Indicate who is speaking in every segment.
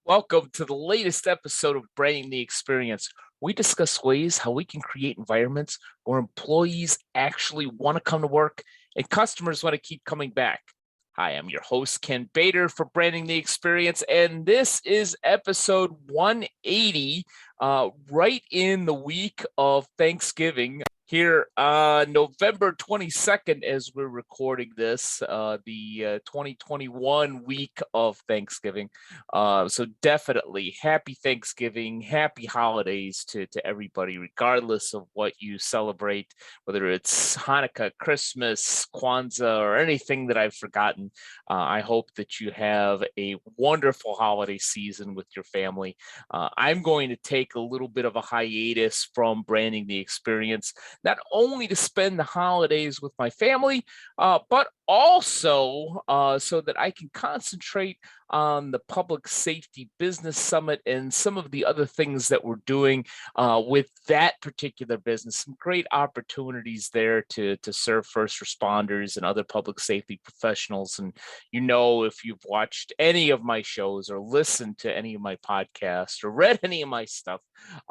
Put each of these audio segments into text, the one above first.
Speaker 1: Welcome to the latest episode of Branding the Experience. We discuss ways how we can create environments where employees actually want to come to work and customers want to keep coming back. Hi, I'm your host, Ken Bader for Branding the Experience, and this is episode 180, right in the week of Thanksgiving. Here November 22nd, as we're recording this, the 2021 week of Thanksgiving. So definitely happy Thanksgiving, happy holidays to everybody, regardless of what you celebrate, whether it's Hanukkah, Christmas, Kwanzaa, or anything that I've forgotten. I hope that you have a wonderful holiday season with your family. I'm going to take a little bit of a hiatus from Branding the Experience, not only to spend the holidays with my family, but also so that I can concentrate on the Public Safety Business Summit and some of the other things that we're doing with that particular business. Some great opportunities there to serve first responders and other public safety professionals. And if you've watched any of my shows or listened to any of my podcasts or read any of my stuff,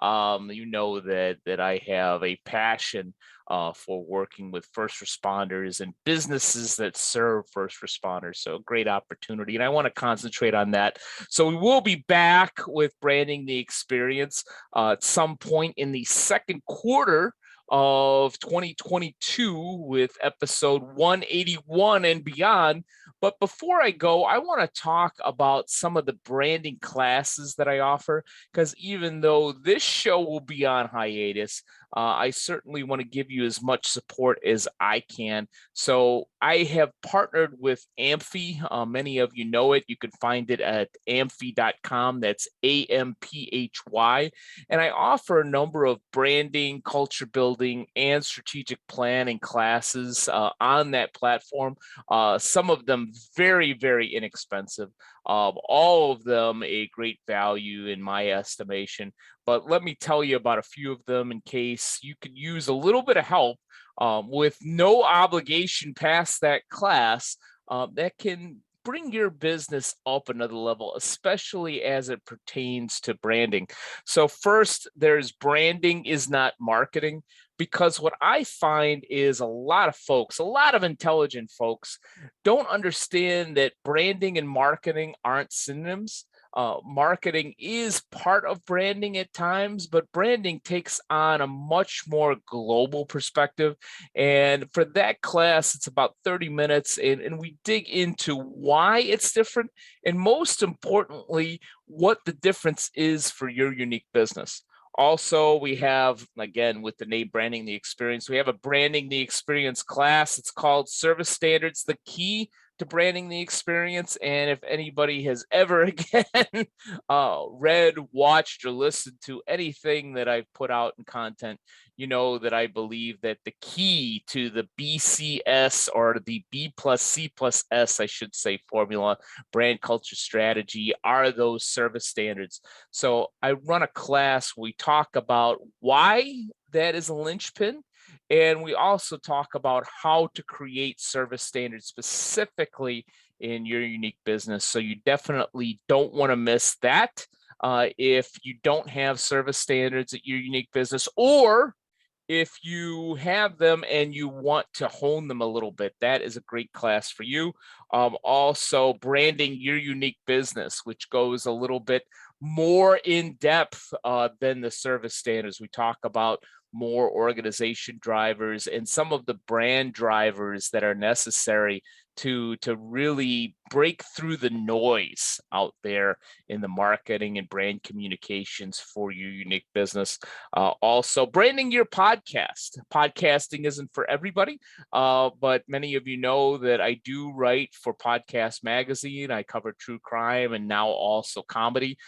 Speaker 1: you know that I have a passion for working with first responders and businesses that serve first responders. So, a great opportunity. And I want to concentrate on that. So, we will be back with Branding the Experience at some point in the second quarter of 2022 with episode 181 and beyond. But before I go, I want to talk about some of the branding classes that I offer, because even though this show will be on hiatus, I certainly want to give you as much support as I can. So I have partnered with Amphy. Many of you know it. You can find it at amphy.com. That's AMPHY. And I offer a number of branding, culture building, and strategic planning classes on that platform. Some of them very, very inexpensive. All of them a great value in my estimation. But let me tell you about a few of them in case you could use a little bit of help with no obligation past that class that can bring your business up another level, especially as it pertains to branding. So first, there's branding is not marketing, because what I find is a lot of folks, a lot of intelligent folks, don't understand that branding and marketing aren't synonyms. Marketing is part of branding at times, but branding takes on a much more global perspective. And for that class, it's about 30 minutes, and we dig into why it's different, and most importantly, what the difference is for your unique business. Also, we have, again, with the name Branding the Experience, we have a Branding the Experience class. It's called Service Standards, the Key to Branding the Experience. And if anybody has ever again read, watched, or listened to anything that I've put out in content, you know that I believe that the key to the BCS, or the B plus C plus S, I should say, formula, brand culture strategy, are those service standards. So I run a class. We talk about why that is a linchpin, and we also talk about how to create service standards specifically in your unique business. So you definitely don't want to miss that. If you don't have service standards at your unique business, or if you have them and you want to hone them a little bit, that is a great class for you. Also, branding your unique business, which goes a little bit more in depth than the service standards. We talk about more organization drivers and some of the brand drivers that are necessary to really break through the noise out there in the marketing and brand communications for your unique business. Also, branding your podcast. Podcasting isn't for everybody, but many of you know that I do write for Podcast Magazine. I cover true crime and now also comedy.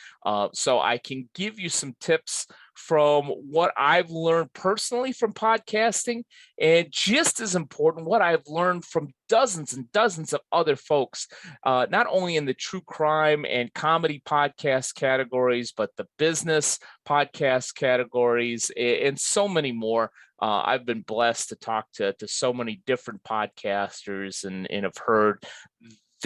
Speaker 1: So I can give you some tips from what I've learned personally from podcasting, and just as important, what I've learned from dozens and dozens of other folks, not only in the true crime and comedy podcast categories, but the business podcast categories, and so many more. I've been blessed to talk to so many different podcasters, and have heard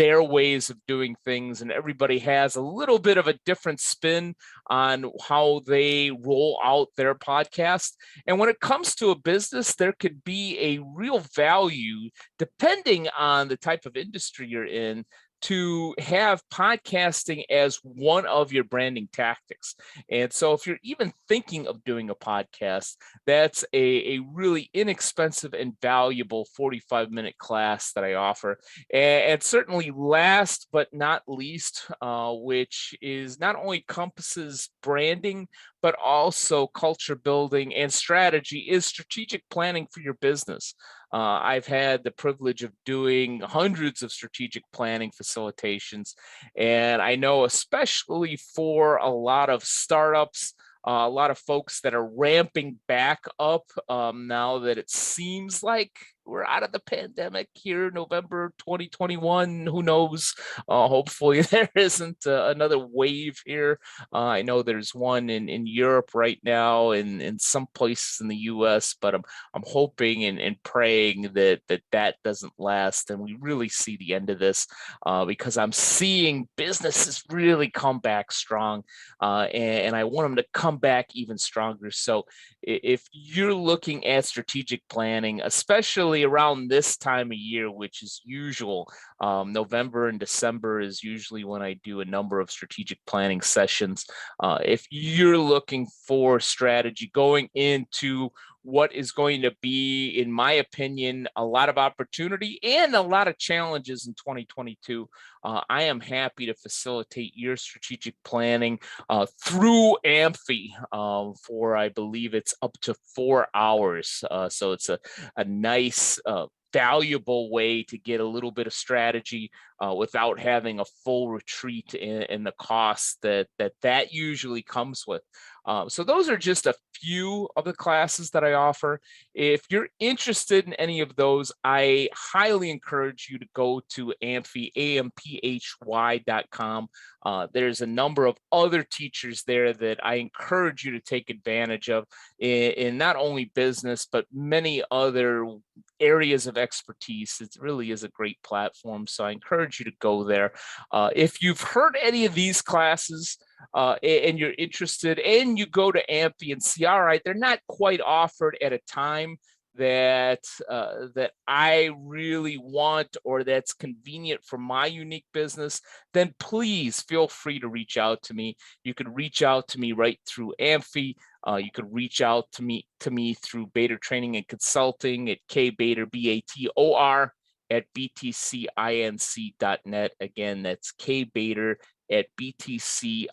Speaker 1: their ways of doing things, and everybody has a little bit of a different spin on how they roll out their podcast. And when it comes to a business, there could be a real value, depending on the type of industry you're in, to have podcasting as one of your branding tactics. And so if you're even thinking of doing a podcast, that's a really inexpensive and valuable 45-minute class that I offer. And certainly last but not least, which is not only encompasses branding, but also culture building and strategy, is strategic planning for your business. I've had the privilege of doing hundreds of strategic planning facilitations, and I know, especially for a lot of startups, a lot of folks that are ramping back up now that it seems like we're out of the pandemic here, November 2021. Who knows? Hopefully, there isn't another wave here. I know there's one in Europe right now, and in some places in the U.S., but I'm hoping and praying that doesn't last, and we really see the end of this, because I'm seeing businesses really come back strong, and I want them to come back even stronger. So if you're looking at strategic planning, especially around this time of year, which is usual, November and December is usually when I do a number of strategic planning sessions. If you're looking for strategy going into what is going to be, in my opinion, a lot of opportunity and a lot of challenges in 2022, I am happy to facilitate your strategic planning through Amphi for, I believe it's up to 4 hours. So it's a nice, valuable way to get a little bit of strategy without having a full retreat in the costs that usually comes with. So those are just a few of the classes that I offer. If you're interested in any of those, I highly encourage you to go to Amphy, amphy.com. There's a number of other teachers there that I encourage you to take advantage of in not only business, but many other areas of expertise. It really is a great platform. So I encourage you to go there. If you've heard any of these classes, and you're interested, and you go to Amphy and see, all right, they're not quite offered at a time that I really want, or that's convenient for my unique business, then please feel free to reach out to me. You can reach out to me right through Amphy. You could reach out to me through Bader Training and Consulting at kbader, BATOR, at btcinc.net. Again, that's kbader at btcinc.net.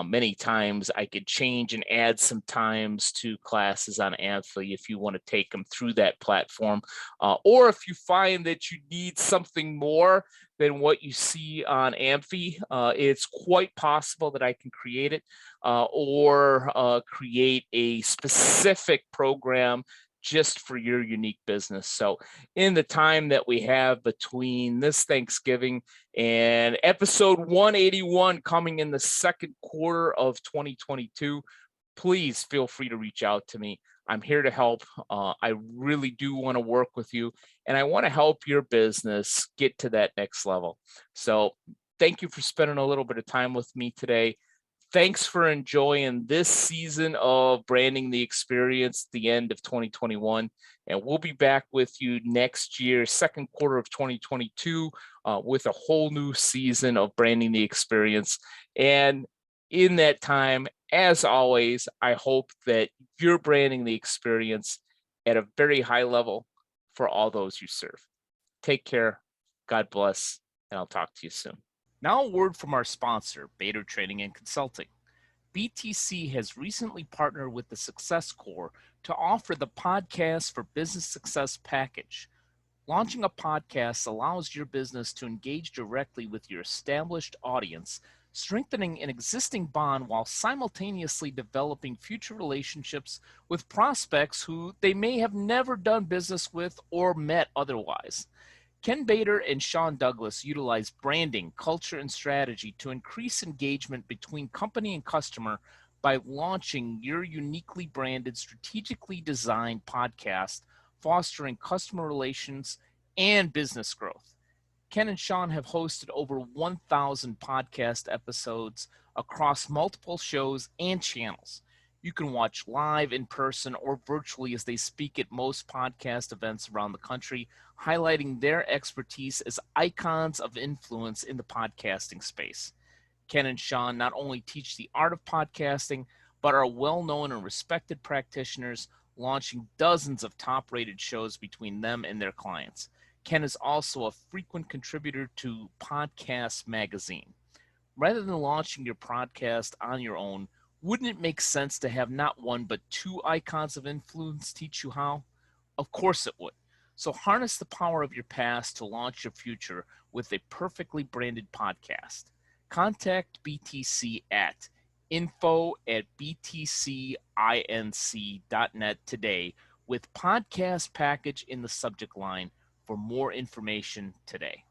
Speaker 1: Many times I could change and add some times to classes on Amphy if you want to take them through that platform. Or if you find that you need something more than what you see on Amphy, it's quite possible that I can create it, or create a specific program just for your unique business. So in the time that we have between this Thanksgiving and episode 181 coming in the second quarter of 2022, please feel free to reach out to me. I'm here to help. I really do want to work with you, and I want to help your business get to that next level. So thank you for spending a little bit of time with me today. Thanks for enjoying this season of Branding the Experience, the end of 2021. And we'll be back with you next year, second quarter of 2022, with a whole new season of Branding the Experience. And in that time, as always, I hope that you're branding the experience at a very high level for all those you serve. Take care. God bless. And I'll talk to you soon. Now a word from our sponsor, Bader Training and Consulting. BTC has recently partnered with the Success Corps to offer the Podcast for Business Success package. Launching a podcast allows your business to engage directly with your established audience, strengthening an existing bond while simultaneously developing future relationships with prospects who they may have never done business with or met otherwise. Ken Bader and Sean Douglas utilize branding, culture, and strategy to increase engagement between company and customer by launching your uniquely branded, strategically designed podcast, fostering customer relations and business growth. Ken and Sean have hosted over 1,000 podcast episodes across multiple shows and channels. You can watch live, in person, or virtually as they speak at most podcast events around the country, highlighting their expertise as icons of influence in the podcasting space. Ken and Sean not only teach the art of podcasting, but are well known and respected practitioners, launching dozens of top rated shows between them and their clients. Ken is also a frequent contributor to Podcast Magazine. Rather than launching your podcast on your own, wouldn't it make sense to have not one but two icons of influence teach you how? Of course it would. So harness the power of your past to launch your future with a perfectly branded podcast. Contact BTC at info@btcinc.net today with podcast package in the subject line for more information today.